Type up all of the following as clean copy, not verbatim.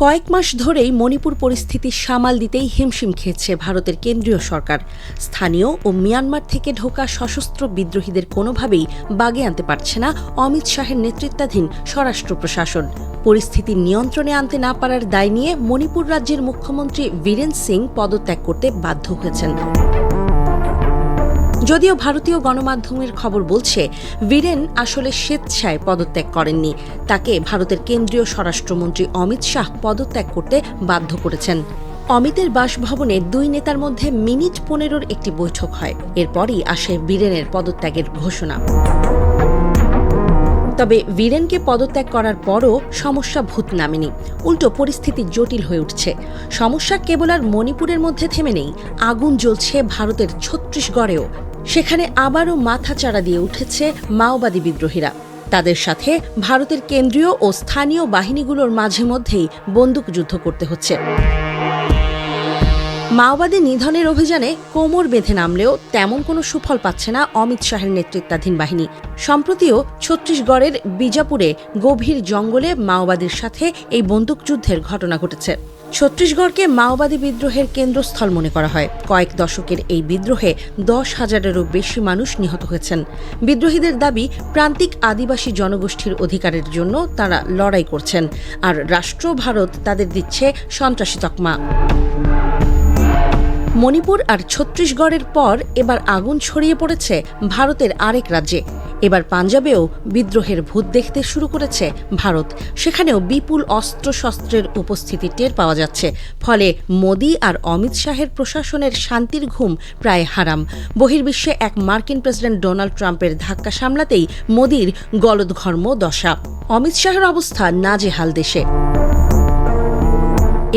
কয়েক মাস ধরেই মণিপুর পরিস্থিতি সামাল দিতেই হিমশিম খেয়েছে ভারতের কেন্দ্রীয় সরকার। স্থানীয় ও মিয়ানমার থেকে ঢোকা সশস্ত্র বিদ্রোহীদের কোনোভাবেই বাগে আনতে পারছে না অমিত শাহের নেতৃত্বাধীন স্বরাষ্ট্র প্রশাসন। পরিস্থিতি নিয়ন্ত্রণে আনতে না পারার দায় নিয়ে মণিপুর রাজ্যের মুখ্যমন্ত্রী বীরেন সিং পদত্যাগ করতে বাধ্য হয়েছেন। যদিও ভারতীয় গণমাধ্যমের খবর বলছে, বীরেন আসলে স্বেচ্ছায় পদত্যাগ করেননি, তাকে ভারতের কেন্দ্রীয় স্বরাষ্ট্রমন্ত্রী অমিত শাহ পদত্যাগ করতে বাধ্য করেছেন। অমিতের বাসভবনে দুই নেতার মধ্যে মিনিট 15 একটি বৈঠক হয়। এরপরই আসে বীরেনের পদত্যাগের ঘোষণা। তবে বীরেনকে পদত্যাগ করার পরও সমস্যা ভূত নামেনি, উল্টো পরিস্থিতি জটিল হয়ে উঠছে। সমস্যা কেবল আর মণিপুরের মধ্যে থেমে নেই, আগুন জ্বলছে ভারতের ছত্তিশগড়েও। সেখানে আবারও মাথাচাড়া দিয়ে উঠেছে মাওবাদী বিদ্রোহীরা। তাদের সাথে ভারতের কেন্দ্রীয় ও স্থানীয় বাহিনীগুলোর মাঝে মধ্যেই বন্দুকযুদ্ধ করতে হচ্ছে। মাওবাদী নিধনের অভিযানে কোমর বেঁধে নামলেও তেমন কোনো সুফল পাচ্ছে না অমিত শাহের নেতৃত্বাধীন বাহিনী। সম্প্রতিও ছত্তিশগড়ের বিজাপুরে গভীর জঙ্গলে মাওবাদীর সাথে এই বন্দুকযুদ্ধের ঘটনা ঘটেছে। ছত্তিশগড়কে মাওবাদী বিদ্রোহের কেন্দ্রস্থল মনে করা হয়। কয়েক দশকের এই বিদ্রোহে 10,000-এরও বেশি মানুষ নিহত হয়েছেন। বিদ্রোহীদের দাবি, প্রান্তিক আদিবাসী জনগোষ্ঠীর অধিকারের জন্য তারা লড়াই করছেন, আর রাষ্ট্র ভারত তাদের দিচ্ছে সন্ত্রাসী তকমা। মণিপুর আর ছত্তিশগড়ের পর এবার আগুন ছড়িয়ে পড়েছে ভারতের আরেক রাজ্যে। এবার পাঞ্জাবেও বিদ্রোহের ভূত দেখতে শুরু করেছে ভারত। সেখানেও বিপুল অস্ত্রশস্ত্রের উপস্থিতি টের পাওয়া যাচ্ছে। ফলে মোদি আর অমিত শাহের প্রশাসনের শান্তির ঘুম প্রায় হারাম। বহির্বিশ্বে এক মার্কিন প্রেসিডেন্ট ডোনাল্ড ট্রাম্পের ধাক্কা সামলাতেই মোদির গলদঘর্ম দশা। অমিত শাহের অবস্থা নাজেহাল দেশে।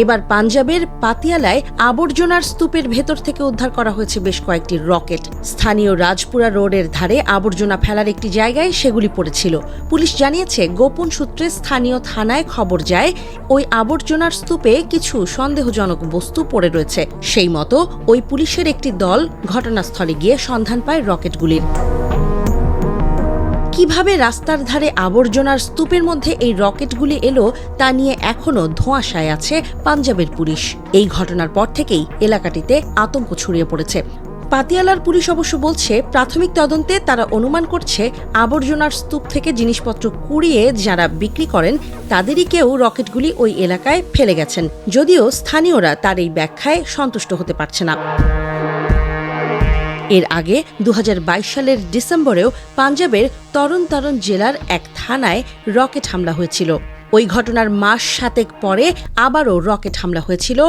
এবার পাঞ্জাবের পাতিয়ালায় আবর্জনার স্তূপের ভেতর থেকে উদ্ধার করা হয়েছে বেশ কয়েকটি রকেট। স্থানীয় রাজপুরা রোডের ধারে আবর্জনা ফেলার একটি জায়গায় সেগুলি পড়েছিল। পুলিশ জানিয়েছে, গোপন সূত্রে স্থানীয় থানায় খবর যায় ওই আবর্জনার স্তূপে কিছু সন্দেহজনক বস্তু পড়ে রয়েছে। সেই মতো ওই পুলিশের একটি দল ঘটনাস্থলে গিয়ে সন্ধান পায় রকেটগুলির। কিভাবে রাস্তার ধারে আবর্জনার স্তূপের মধ্যে এই রকেটগুলি এলো তা নিয়ে এখনও ধোঁয়াশায় আছে পাঞ্জাবের পুলিশ। এই ঘটনার পর থেকেই এলাকাটিতে আতঙ্ক ছড়িয়ে পড়েছে। পাতিয়ালার পুলিশ অবশ্য বলছে, প্রাথমিক তদন্তে তারা অনুমান করছে আবর্জনার স্তূপ থেকে জিনিসপত্র কুড়িয়ে যারা বিক্রি করেন তাদেরই কেউ রকেটগুলি ওই এলাকায় ফেলে গেছেন। যদিও স্থানীয়রা তার এই ব্যাখ্যায় সন্তুষ্ট হতে পারছে না। এর আগে 2022 সালের ডিসেম্বরেও পাঞ্জাবের তরণ তারণ জেলার এক থানায় রকেট হামলা হয়েছিল। ওই ঘটনার মাস 7 পরে আবারও রকেট হামলা হয়েছিল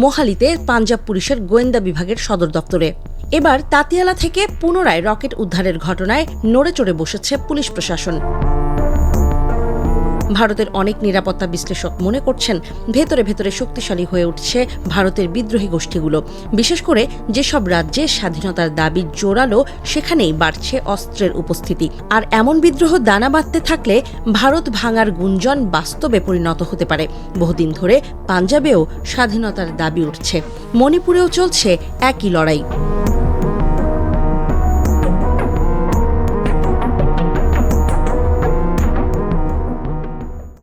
মোহালিতে পাঞ্জাব পুলিশের গোয়েন্দা বিভাগের সদর দপ্তরে। এবার তাতিয়ালা থেকে পুনরায় রকেট উদ্ধারের ঘটনায় নড়েচড়ে বসেছে পুলিশ প্রশাসন। ভারতের অনেক নিরাপত্তা বিশ্লেষক মনে করছেন, ভেতরে ভেতরে শক্তিশালী হয়ে উঠছে ভারতের বিদ্রোহী গোষ্ঠীগুলো। বিশেষ করে যেসব রাজ্যে স্বাধীনতার দাবি জোরালো, সেখানেই বাড়ছে অস্ত্রের উপস্থিতি। আর এমন বিদ্রোহ দানা বাঁধতে থাকলে ভারত ভাঙার গুঞ্জন বাস্তবে পরিণত হতে পারে। বহুদিন ধরে পাঞ্জাবেও স্বাধীনতার দাবি উঠছে, মণিপুরেও চলছে একই লড়াই।